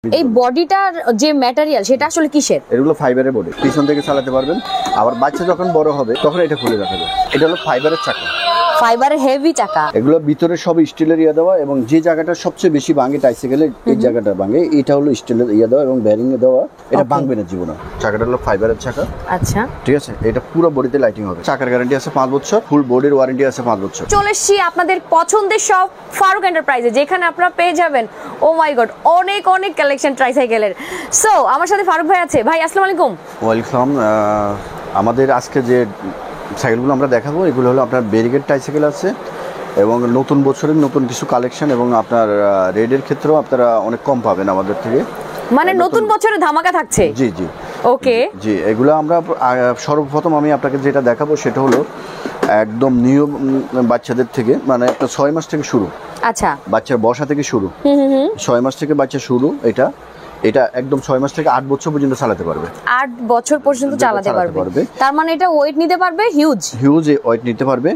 এই বডিটার যে ম্যাটেরিয়াল সেটা আসলে কিসের? এগুলো ফাইবারের বডি, পিছন থেকে চালাতে পারবেন। আবার বাচ্চা যখন বড় হবে তখন এটা খুলে রাখা যাবে। এটা হলো ফাইবারের চাকা, ফাইবারের হেভি চাকা। এগুলো ভিতরে সব স্টিলের ইয়া দেওয়া, এবং যে জায়গাটা সবচেয়ে বেশি ভাঙে টাইসাইকেলে এই জায়গাটা ভাঙে, এটা হলো স্টিলের ইয়া দেওয়া এবং বেয়ারিং এ দেওয়া। এটা ভাঙবে না জীবনে। চাকাটা হলো ফাইবারের চাকা। আচ্ছা, ঠিক আছে। এটা পুরো বডিতে লাইটিং হবে। চাকার গ্যারান্টি আছে 5 বছর, ফুল বডির ওয়ারেন্টি আছে 5 বছর। চলে এসেছি আপনাদের পছন্দের সব ফারুক এন্টারপ্রাইজে, যেখানে আপনারা পেয়ে যাবেন ও মাই গড অনেক অনেক কালেকশন ট্রাইসাইকেলের। সো আমার সাথে ফারুক ভাই আছে। ভাই আসসালামু আলাইকুম। ওয়েলকাম। আমাদের আজকে যে সাইকেলগুলো আমরা দেখাবো এগুলো হলো আপনার ব্যারিকেড ট্রাইসাইকেল আছে, এবং নতুন বছরের নতুন কিছু কালেকশন, এবং আপনার রেডের ক্ষেত্রেও আপনারা অনেক কম পাবেন আমাদের থেকে। মানে নতুন বছরে ধামাকা থাকছে? জি জি ওকে জি। এগুলো আমরা সর্বপ্রথম আমি আপনাকে যেটা দেখাবো সেটা হলো একদম নিউ বাচ্চাদের থেকে, মানে আপনার 6 মাস থেকে শুরু। আচ্ছা, বাচ্চার বসা থেকে শুরু। 6 মাস থেকে বাচ্চা শুরু। এটা একদম 6 মাস থেকে 8 বছর পর্যন্ত চালাতে পারবে। 8 বছর পর্যন্ত চালাতে পারবে। তার মানে এটা ওয়েট নিতে পারবে হিউজ ওয়েট নিতে পারবে।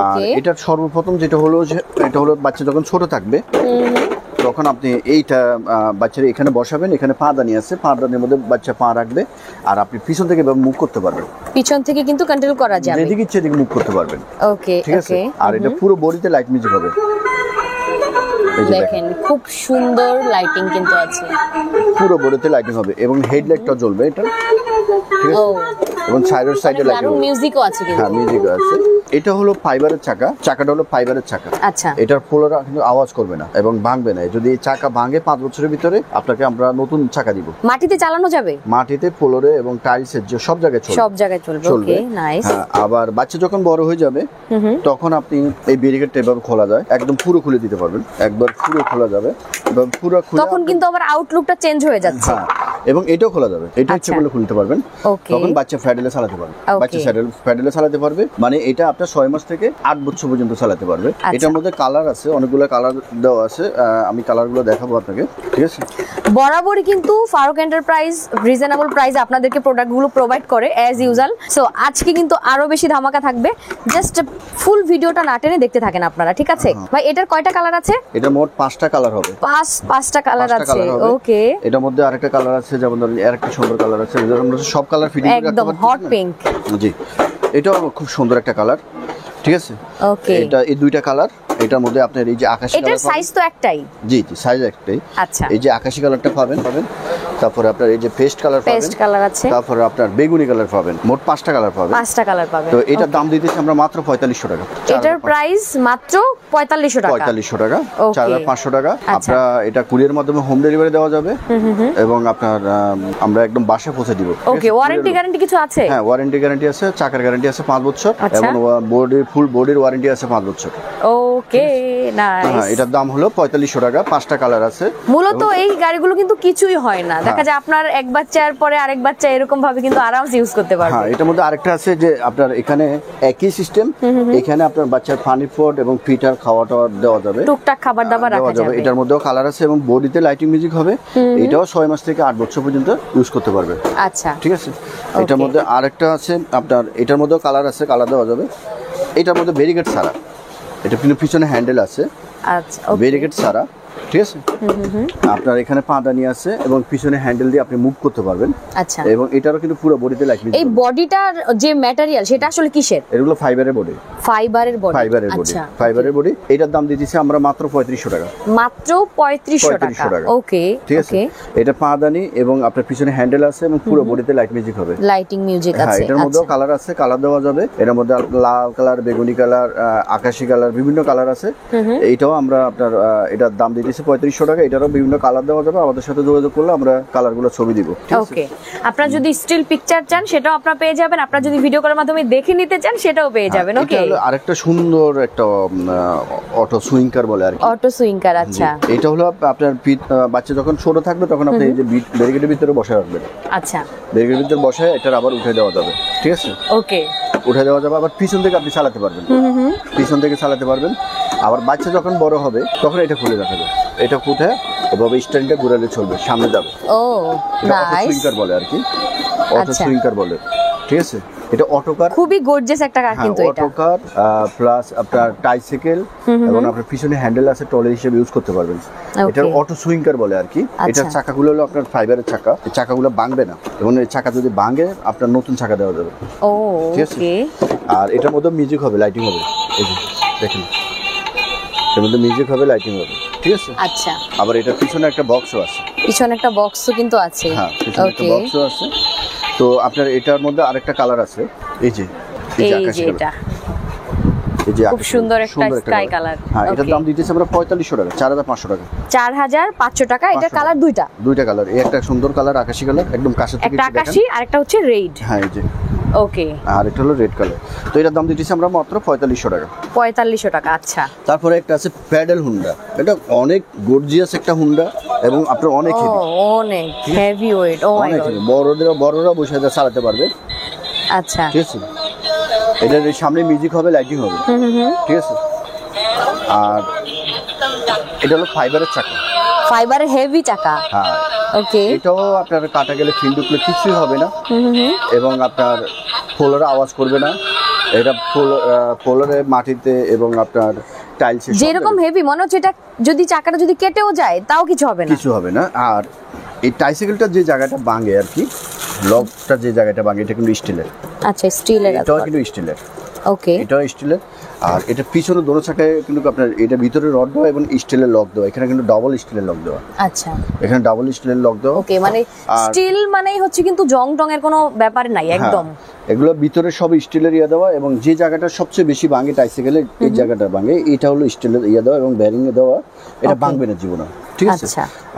আর এটা সর্বপ্রথম যেটা হলো যে এটা হলো বাচ্চা যখন ছোট থাকবে তখন আপনি এইটা বাচ্চার এখানে বসাবেন, এখানে পাদানি আছে, পাদানির মধ্যে বাচ্চা পা রাখবে, আর আপনি পিছন থেকে মুভ করতে পারবেন। পিছন থেকে কিন্তু কন্ট্রোল করা যাবে, যেদিকে ইচ্ছে সেদিকে মুভ করতে পারবেন। ওকে, ঠিক আছে। আর এটা পুরো বডিতে লাইট মিউজিক হবে। দেখেন খুব সুন্দর লাইটিং কিন্তু আছে, পুরো বডিতে লাইটিং হবে, এবং হেডলাইটটা জ্বলবে এটা। ঠিক আছে। এবং সাইডে লাইট হবে, মিউজিকও আছে কিন্তু। হ্যাঁ, মিউজিকও আছে। এটা হলো ফাইবারের চাকা। চাকাটা হলো ফাইবারের চাকা। আচ্ছা, এটার পোলার কিন্তু আওয়াজ করবে না এবং ভাঙবে না। যদি এই চাকা ভাঙে 5 বছরের ভিতরে আপনাকে আমরা নতুন চাকা দিব। মাটিতে চালানো যাবে? মাটিতে, ফ্লোরে এবং টাইলসের যে সব জায়গায় চলবে। ওকে, নাইস। হ্যাঁ, আবার বাচ্চা যখন বড় হয়ে যাবে তখন আপনি এই ব্যারিকেডটা এভাবে খোলা যায়, একদম পুরো খুলে দিতে পারবেন। একবার পুরো খোলা যাবে এবং পুরো খুলে তখন কিন্তু আবার আউটলুকটা চেঞ্জ হয়ে যাচ্ছে। হ্যাঁ, এবং এটাও খোলা যাবে। এটা ইচ্ছে করলে খুলতে পারবেন। তখন বাচ্চা প্যাডেলে চালাতে পারবে। বাচ্চা প্যাডেলে চালাতে পারবে, মানে এটা আপনার 6 মাস থেকে 8 বছর পর্যন্ত চালাতে পারবে। এটার মধ্যে কালার আছে, অনেকগুলো কালার দেওয়া আছে। আমি কালারগুলো দেখাবো আপনাকে। ঠিক আছে। বরাবরই কিন্তু ফারুক এন্টারপ্রাইজ রিজনেবল প্রাইস আপনাদেরকে প্রোডাক্টগুলো প্রোভাইড করে অ্যাজ ইউজুয়াল। সো আজকে কিন্তু আরো বেশি ধামাকা থাকবে। জাস্ট ফুল ভিডিওটা না টেনে দেখতে থাকেন আপনারা। ঠিক আছে ভাই, এটার কয়টা কালার আছে? এটা মোট 5টা কালার হবে। 5টা কালার আছে। ওকে, এটার মধ্যে আরেকটা কালার আছে, যেমন ধরুন আরেকটা সুন্দর কালার আছে। আমরা সব কালার ফিটিং করে একদম হট পিঙ্ক। জি, এটাও খুব সুন্দর একটা কালার। ঠিক আছে। ওকে, এটা এই দুইটা কালার। এটার মধ্যে আপনার এই যে আকাশী কালার, এটার সাইজ তো একটাই। জি জি, সাইজ একটাই। আচ্ছা, এই যে আকাশী কালারটা পাবেন। তারপরে আপনার এই যে পেস্ট কালার আছে, তারপরে আপনার বেগুনি কালার পাবেন। মোট 5টা কালার পাবেন। 5টা কালার পাবেন। তো এটার দাম দিতেছি আমরা মাত্র 4500 টাকা। এটার প্রাইস মাত্র 4500 টাকা। 4500 টাকা, 4500 টাকা। আপনারা এটা কুরিয়ার মাধ্যমে হোম ডেলিভারি দেওয়া যাবে, এবং আপনার আমরা একদম বাসায় পৌঁছে দিব। ওকে, ওয়ারেন্টি গ্যারান্টি কিছু আছে? হ্যাঁ, ওয়ারেন্টি গ্যারান্টি আছে। চাকার গ্যারান্টি আছে 5 বছর, এবং ফুল বডির ওয়ারেন্টি আছে 5 বছর। ওকে, নাইস। হ্যাঁ, এটার দাম হলো 4500 টাকা। 5টা কালার আছে। মূলত এই গাড়িগুলো কিন্তু কিছুই হয় না, দেখা যায় আপনার এক বাচ্চার পরে আরেক বাচ্চা এরকম ভাবে কিন্তু আরামসে ইউজ করতে পারবে। হ্যাঁ, এটার মধ্যে আরেকটা আছে যে আপনার এখানে একই সিস্টেম, এখানে আপনার বাচ্চার পানি ফোড এবং ফিটার খাওয়াটা দেওয়া যাবে, টুকটাক খাবার দাবার রাখা যাবে। এটার মধ্যেও কালার আছে, এবং বডিতে লাইটিং মিউজিক হবে। এটাও 6 মাস থেকে 8 বছর পর্যন্ত ইউজ করতে পারবে। আচ্ছা, ঠিক আছে। এটার মধ্যে আরেকটা আছে আপনার, এটার মধ্যেও কালার আছে, কালার দেওয়া যাবে। এটার মধ্যে ব্যারিকেড ছাড়া, এটা কিন্তু পিছনে হ্যান্ডেল আছে। আচ্ছা, ব্যারিকেড ছাড়া। ঠিক আছে। আপনার এখানে পাদানি আছে, এবং পিছনে হ্যান্ডেল দিয়ে আপনি মুভ করতে পারবেন। আচ্ছা, এবং এটারও কিন্তু পুরো বডিতে লাইট মিউজিক। এই বডিটার যে ম্যাটেরিয়াল সেটা আসলে কিসের? এগুলো ফাইবারের বডি। ফাইবারের বডি। আচ্ছা, ফাইবারের বডি। এটার দাম দিতেছি আমরা মাত্র 3500 টাকা। মাত্র 3500 টাকা। ওকে, ঠিক আছে। এটা পাদানি, এবং আপনার পিছনে হ্যান্ডেল আছে, এবং পুরো বডিতে লাইট মিউজিক হবে। লাইটিং মিউজিক আছে। এটার মধ্যেও কালার আছে, কালার দেওয়া যাবে। এর মধ্যে লাল কালার, বেগুনি কালার, আকাশী কালার, বিভিন্ন কালার আছে। এইটাও আমরা আপনার এটার দাম দিতেছি 3500 টাকা। এটারও বিভিন্ন কালার দেওয়া যাবে। আমাদের সাথে যোগাযোগ করলে আমরা কালারগুলো ছবি দিব। ওকে, আপনারা যদি স্টিল পিকচার চান সেটাও আপনারা পেয়ে যাবেন। আপনারা যদি ভিডিও কলের মাধ্যমে দেখে নিতে চান সেটাও পেয়ে যাবেন। ওকে, আরেকটা সুন্দর একটা অটো সুইঙ্কার বলে আর কি। অটো সুইঙ্কার। আচ্ছা, এটা হলো আপনার বাচ্চা যখন ছোট থাকবে তখন আপনি এই যে ব্যারিকেডের ভিতরে বসে রাখবেন। আচ্ছা, ব্যারিকেডের ভিতরে বসে এটার আবার উঠে দেওয়া যাবে। ঠিক আছে। ওকে, উঠে দেওয়া যাবে। আবার পিছন থেকে আপনি চালাতে পারবেন। পিছন থেকে চালাতে পারবেন। আবার বাচ্চা যখন বড় হবে তখন এটা খুলে রাখা যাবে। এটা উঠে এভাবে স্ট্যান্ডে ঘুরালে চলবে, সামনে যাবে। ও, নাইস। অটো সুইঙ্কার বলে আর কি। অটো সুইঙ্কার বলে। ঠিক আছে, এটা অটোকার, খুবই গর্জিয়াস একটা কার কিন্তু এটা। অটোকার প্লাস আপনার টাইসাইকেল এবং আপনার পিছনে হ্যান্ডেল আছে, ট্রলি হিসেবে ইউজ করতে পারবেন। এটা অটো সুইং কার বলে আর কি। এটার চাকাগুলো হলো আপনার ফাইবারের চাকা, এই চাকাগুলো ভাঙবে না এবং এই চাকা যদি ভাঙে আপনার নতুন চাকা দেওয়া যাবে। ও ওকে। আর এটার মধ্যে মিউজিক হবে, লাইটিং হবে, এই যে দেখেন এর মধ্যে মিউজিক হবে, লাইটিং হবে, ঠিক আছে। আচ্ছা, আবার এটার পিছনে একটা বক্সও আছে, পিছনে একটা বক্সও কিন্তু আছে। হ্যাঁ, পিছনে একটা বক্সও আছে। তো আপনার এটার মধ্যে আরেকটা কালার আছে, এই যে এটা খুব সুন্দর একটা স্কাই কালার। হ্যাঁ, এটার দাম দিতেছি আমরা 4500 টাকা, 4500 টাকা। 4500 টাকা। এটা কালার দুইটা কালার, এই একটা সুন্দর কালার আকাশী কালার, একদম কাছে থেকে একটা আকাশী আর একটা হচ্ছে রেড। হ্যাঁ, এই যে ওকে, আর এটা হলো রেড কালার। তো এটার দাম দিতেছি আমরা মাত্র 4500 টাকা। 4500 টাকা। আচ্ছা, তারপরে একটা আছে প্যাডেল হুন্ডা, এটা অনেক গর্জিয়াস একটা হুন্ডা এবং আপনার অনেক হেভি ওয়েট। ও মাই গড, বড়রা বসে চালাতে পারবে। আচ্ছা, ঠিক আছে, এটার সামনে মিউজিক হবে, লাইটিং হবে, ঠিক আছে। আর এটা হলো ফাইবারের চাকা, ফাইবারের হেভি চাকা। হ্যাঁ, ওকে। এটাও আপনার কাটা গেলে ফিল্ড উঠলে কিছুই হবে না এবং আপনার ফ্লোরে আওয়াজ করবে না। এটা ফ্লোরে মাটিতে এবং আপনার টাইলসে যেরকম হেভি মনে হচ্ছে, এটা যদি চাকাটা যদি কেটেও যায় তাও কিছু হবে না। আর এই টাইসাইকেলটা যে জায়গাটা ভাঙে আর কি, লকটা যে জায়গাটা ভাঙে, এটা কিন্তু স্টিলের। আচ্ছা, স্টিলের। এটাও কিন্তু স্টিলের। ওকে, এটাও স্টিলের। আর এটা পিছনে দোনো চাকায় কিন্তু আপনার এটা ভিতরে রড দেওয়া এবং স্টিলের লক দেওয়া, এখানে কিন্তু ডাবল স্টিলের লক দেওয়া। আচ্ছা, এখানে ডাবল স্টিলের লক দেওয়া। ওকে, মানে স্টিল মানেই হচ্ছে কিন্তু জং টং এর কোনো ব্যাপার নাই একদম। এগুলো ভিতরে সব স্টিলের ইয়া দেওয়া এবং যে জায়গাটা সবচেয়ে বেশি ভাঙে টাইসাইকেলে, এই জায়গাটা ভাঙে, এটা হলো স্টিলের ইয়া দেওয়া এবং বেয়ারিং এ দেওয়া। এটা ভাঙবে না জীবনে, ঠিক আছে।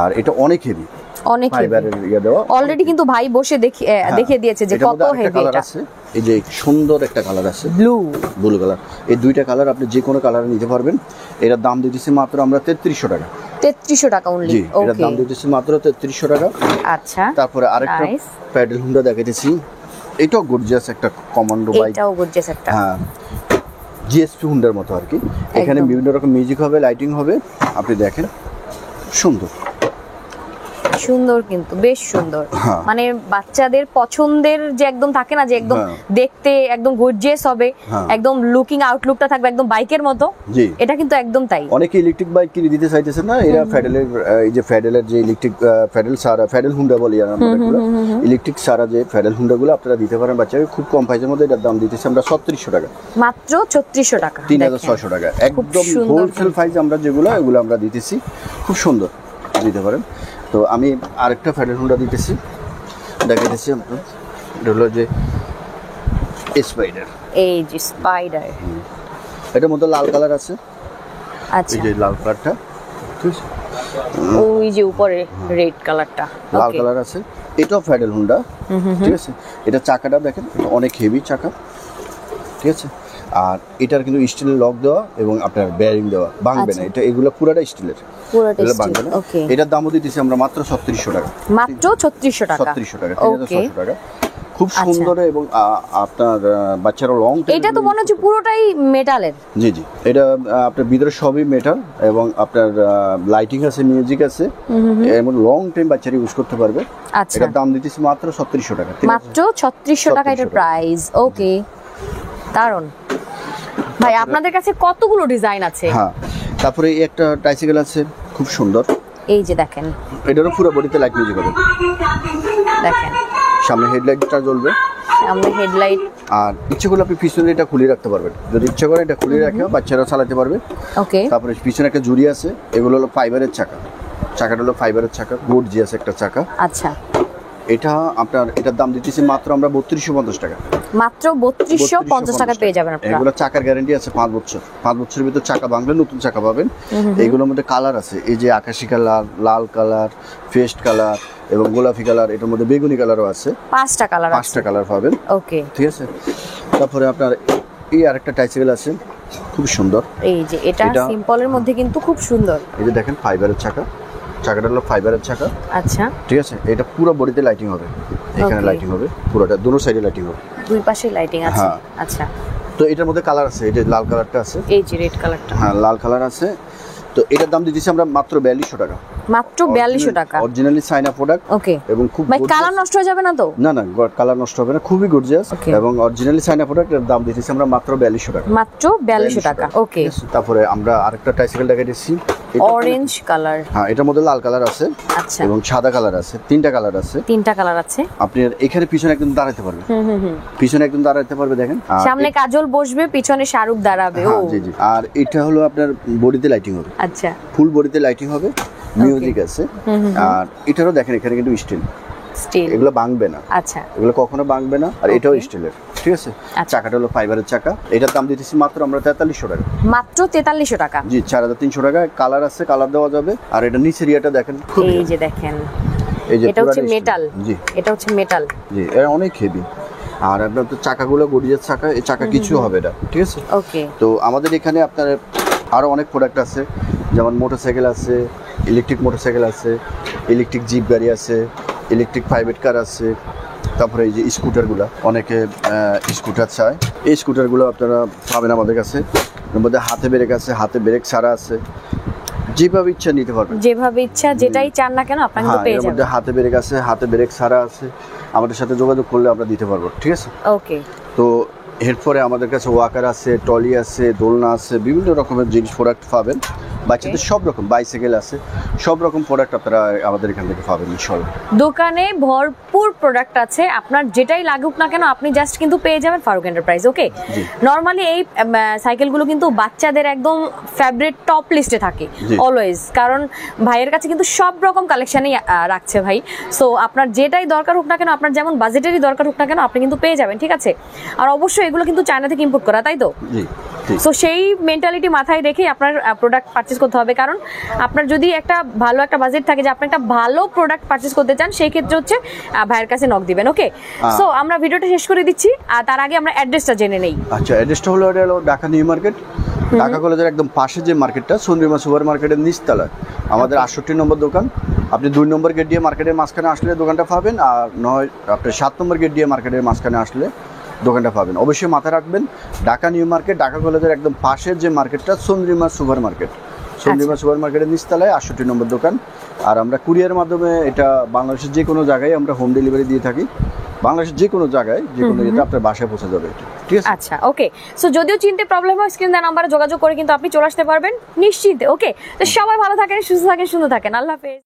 আর এটা অনেক হেভি, অনেক ফাইবারের ইয়া দেওয়া। অলরেডি কিন্তু ভাই বসে দেখিয়ে দিয়েছে যে কত হেভি এটা। এই যে সুন্দর একটা কালার আছে, ব্লু কালার। এই দুইটা কালার আপনি যে কোনো কালারে নিতে পারবেন। এটার দাম দিতেছি মাত্র আমরা 3300 টাকা। 3300 টাকা অনলি। জি, এটার দাম দিতেছি মাত্র 3300 টাকা। আচ্ছা, তারপরে আরেকটা প্যাডেল হুন্ডা দেখাইতেছি, এটাও গর্জিয়াস একটা কমান্ডো বাইক। এটাও গর্জিয়াস একটা, হ্যাঁ, জিএসপি হুন্ডার মতো আর কি। এখানে বিভিন্ন রকম মিউজিক হবে, লাইটিং হবে, আপনি দেখেন সুন্দর কিন্তু বেশ সুন্দর। মানে বাচ্চাদের পছন্দের যে একদম থাকে না, যে একদম দেখতে একদম গর্জিয়াস হবে, একদম লুকিং আউটলুকটা থাকবে একদম বাইকের মতো। এটা কিন্তু একদম তাই। অনেকে ইলেকট্রিক বাইক কিনে দিতে চাইতেছেন না, এরা ফ্যাডেলের এই যে ফ্যাডেলের যে ইলেকট্রিক ফ্যাডেল হুন্ডা বলি আমরা, ইলেকট্রিক সারা যে ফ্যাডেল হুন্ডাগুলো আপনারা দিতে পারেন বাচ্চাকে খুব কম প্রাইসের মধ্যে। এটার দাম দিতেছি আমরা 3600 টাকা, মাত্র 3600 টাকা, 3600 টাকা। একদম হোলসেল প্রাইস আমরা যেগুলো এগুলো আমরা দিতেছি, খুব সুন্দর দিতে পারেন। তো আমি আরেকটা ফ্যাডেল হুন্ডা দিতেছি, দেখাইতেছি আপনার। এটা হলো যে স্পাইডার, এই যে স্পাইডার। এটার মধ্যে লাল কালার আছে। আচ্ছা, এই যে লাল কালারটা, ঠিক আছে, ওই যে উপরে রেড কালারটা লাল কালার আছে। এটাও ফ্যাডেল হুন্ডা, ঠিক আছে। এটা চাকাটা দেখেন, এটা অনেক হেভি চাকা, ঠিক আছে। আর এটার কিন্তু স্টিলের লক দেওয়া এবং আপনার বেয়ারিং দেওয়া, ভাঙবে না। এটা এগুলো পুরোটা স্টিলের, ভাঙবে না। এটার দামও দিতেছি আমরা মাত্র 3600 টাকা, মাত্র 3600 টাকা, 3600 টাকা, 3600 টাকা। খুব সুন্দর এবং আপনার বাচ্চারা লং। এটা তো মনে হচ্ছে পুরোটাই মেটালের। জি, এটা আপনার ভিতরে সবই মেটাল এবং আপনার লাইটিং আছে, মিউজিক আছে এবং লং টাইম বাচ্চারা ইউজ করতে পারবে। এটার দাম দিতেছি মাত্র 3600 টাকা, মাত্র 3600 টাকা এটার প্রাইস। ওকে, দারুন ভাই। আপনাদের কাছে কতগুলো ডিজাইন আছে? হ্যাঁ, তারপরে এই একটা টাইসাইকেল আছে খুব সুন্দর, এই যে দেখেন, এটারও পুরো বডিতে লাইট মিউজিক হবে, দেখেন সামনে হেডলাইটটা জ্বলবে, সামনে হেডলাইট। আর ইচ্ছে করলে আপনি পিছনে এটা খুলে রাখতে পারবেন, যদি ইচ্ছে করে এটা খুলে রাখে বাচ্চারা চালাতে পারবে। ওকে, তারপরে পিছনে একটা জুড়ি আছে, এগুলো হলো ফাইবারের চাকা, চাকাটা হলো ফাইবারের চাকা, গর্জিয়াস একটা চাকা। আচ্ছা, এটা আপনার এটার দাম দিতেছি মাত্র আমরা 3250 টাকা, মাত্র 3250 টাকা পেয়ে যাবেন আপনারা। এগুলো চাকার গ্যারান্টি আছে 5 বছর, 5 বছরের ভিতর চাকা ভাঙলে নতুন চাকা পাবেন। এইগুলোর মধ্যে কালার আছে, এই যে আকাশি কালার, লাল কালার, পেস্ট কালার এবং গোলাপি কালার, এটার মধ্যে বেগুনি কালারও আছে। 5টা কালার, 5টা কালার পাবেন। ওকে, ঠিক আছে। তারপরে আপনার এই আরেকটা টাইসাইকেল আছে খুব সুন্দর, এই যে এটা সিম্পলের মধ্যে কিন্তু খুব সুন্দর। এই যে দেখেন ফাইবারের চাকা, চাকাটা হলো ফাইবারের চাকা। আচ্ছা, ঠিক আছে। এটা পুরো বডিতে লাইটিং হবে, এখানে লাইটিং হবে, পুরোটা দুটো সাইডে লাইটিং হবে, দুই পাশে লাইটিং আছে। আচ্ছা, তো এটার মধ্যে কালার আছে, এই যে লাল কালারটা আছে, এই যে রেড কালারটা, হ্যাঁ লাল কালার আছে। তো এটার দাম দিতেছি আমরা মাত্র 4200 টাকা, মাত্র 4200 টাকা অরিজিনালি চায়না প্রোডাক্ট ওকে এবং খুব ভাই কালার নষ্ট হয়ে যাবে না তো? না না কালার নষ্ট হবে না, খুবই গর্জিয়াস এবং অরিজিনালি চায়না প্রোডাক্ট। এর দাম দিতেছি আমরা মাত্র 4200 টাকা। মাত্র 4200 টাকা ওকে। তারপরে আমরা আরেকটা ট্রাইসাইকেল দেখাইতেছি, অরেঞ্জ কালার। হ্যাঁ এটার মধ্যে লাল কালার আছে, আচ্ছা এবং সাদা কালার আছে, তিনটা কালার আছে। তিনটা কালার আছে। আপনি এখানে পিছনে একদম দাঁড়াতে পারবে, পিছনে একদম দাঁড়াতে পারবে, দেখেন সামনে কাজল বসবে, পিছনে শাহরুখ দাঁড়াবে। ও জি জি। আর এটা হলো আপনার বডিতে লাইটিং হবে, আচ্ছা ফুল বডিতে লাইটিং হবে, মিউজিক আছে। আর এটারও দেখেন এখানে কিন্তু স্টিল, এগুলো ভাঙবে না। আচ্ছা এগুলো কখনো ভাঙবে না। আর এটাও স্টিলের, ঠিক আছে। চাকাটা হলো ফাইবারের চাকা। এটার দাম দিতেছি মাত্র আমরা 4300 টাকা। মাত্র 4300 টাকা। জি 4300 টাকা। কালার আছে, কালার দেওয়া যাবে। আর এটা নিচের ইয়াটা দেখেন, এই যে দেখেন, এই যে এটা হচ্ছে মেটাল। জি এটা হচ্ছে মেটাল। জি এটা অনেক হেভি। আর আপনার তো চাকাগুলো গড়িয়ার চাকা, এই চাকা কিছু হবে না, ঠিক আছে। ওকে। তো আমাদের এখানে আপনার আরো অনেক প্রোডাক্ট আছে, যেমন মোটরসাইকেল আছে, ইলেকট্রিক মোটরসাইকেল আছে, ইলেকট্রিক জিপ গাড়ি আছে, ইলেকট্রিক প্রাইভেট কার আছে। তারপরে এই যে স্কুটারগুলো, অনেকে স্কুটার চায়, এই স্কুটারগুলো আপনারা পাবেন আমাদের কাছে। এর মধ্যে হাতে ব্রেক আছে, হাতে ব্রেক ছাড়া আছে, যেভাবে ইচ্ছা নিতে পারবেন, যেভাবে ইচ্ছা যেটাই চান না কেন আপনি কিন্তু পেয়ে যাবেন। এর মধ্যে হাতে ব্রেক আছে, হাতে ব্রেক ছাড়া আছে। আমাদের সাথে যোগাযোগ করলে আমরা দিতে পারবো, ঠিক আছে। ওকে। তো এরপরে আমাদের কাছে ওয়াকার আছে, টলি আছে, দোলনা আছে, বিভিন্ন রকমের জিনিস প্রোডাক্ট পাবেন। বাচ্চাদের সব রকম বাইসাইকেল আছে, সব রকম প্রোডাক্ট আপনারা আমাদের এখান থেকে পাবেন ইনশাআল্লাহ। দোকানে ভরপুর প্রোডাক্ট আছে, আপনার যেটাই লাগুক না কেন আপনি জাস্ট কিন্তু পেয়ে যাবেন ফারুক এন্টারপ্রাইজ। ওকে। নরমালি এই সাইকেলগুলো কিন্তু বাচ্চাদের একদম ফেভারিট টপ লিস্টে থাকে অলওয়েজ, কারণ ভাইয়ের কাছে কিন্তু সব রকম কালেকশনই রাখছে ভাই। সো আপনার যেটাই দরকার হোক না কেন, আপনার যেমন বাজেটেরই দরকার হোক না কেন, আপনি কিন্তু পেয়ে যাবেন, ঠিক আছে। আর অবশ্যই এগুলো কিন্তু চায়না থেকে ইম্পোর্ট করা, তাই তো? জি। সো সেই মেন্টালিটি মাথায় রেখে আপনার প্রোডাক্ট পারচেজ করতে হবে, কারণ আপনার যদি একটা ভালো একটা বাজেট থাকে যে আপনি একটা ভালো প্রোডাক্ট পারচেজ করতে চান, সেই ক্ষেত্রে হচ্ছে ভাইয়ের কাছে নক দিবেন। ওকে। সো আমরা ভিডিওটা শেষ করে দিচ্ছি, আর তার আগে আমরা অ্যাড্রেসটা জেনে নেই। আচ্ছা, অ্যাড্রেসটা হলো ঢাকা নিউ মার্কেট, ঢাকা কলেজের একদম পাশে যে মার্কেটটা, চন্দ্রিমা সুপার মার্কেটের নিচতলায় আমাদের 68 নম্বর দোকান। আপনি 2 নম্বর গেট দিয়ে মার্কেটের মাঝখানে আসলে দোকানটা পাবেন, আর নয় আপনি 7 নম্বর গেট দিয়ে মার্কেটের মাঝখানে আসলে দোকানটা পাবেন। অবশ্যই মাথায় রাখবেন, ঢাকা নিউ মার্কেট, ঢাকা কলেজের একদম পাশের যে মার্কেটটা Chandrima super market, Chandrima super মার্কেটের নিচতলায় 68 নম্বর দোকান। আর আমরা কুরিয়ারের মাধ্যমে এটা বাংলাদেশের যে কোনো জায়গায় আমরা হোম ডেলিভারি দিয়ে থাকি। বাংলাদেশের যে কোনো জায়গায় যে কোনো এটা আপনার বাসায় পৌঁছে যাবে, ঠিক আছে। আচ্ছা ওকে। সো যদিও চিনতে প্রবলেম হয়, স্ক্রিন দেওয়া নাম্বারে যোগাযোগ করে কিন্তু আপনি চলে আসতে পারবেন নিশ্চিন্তে। ওকে। তো সবাই ভালো থাকেন, সুস্থ থাকেন, সুন্দর থাকেন। আল্লাহ হাফেজ।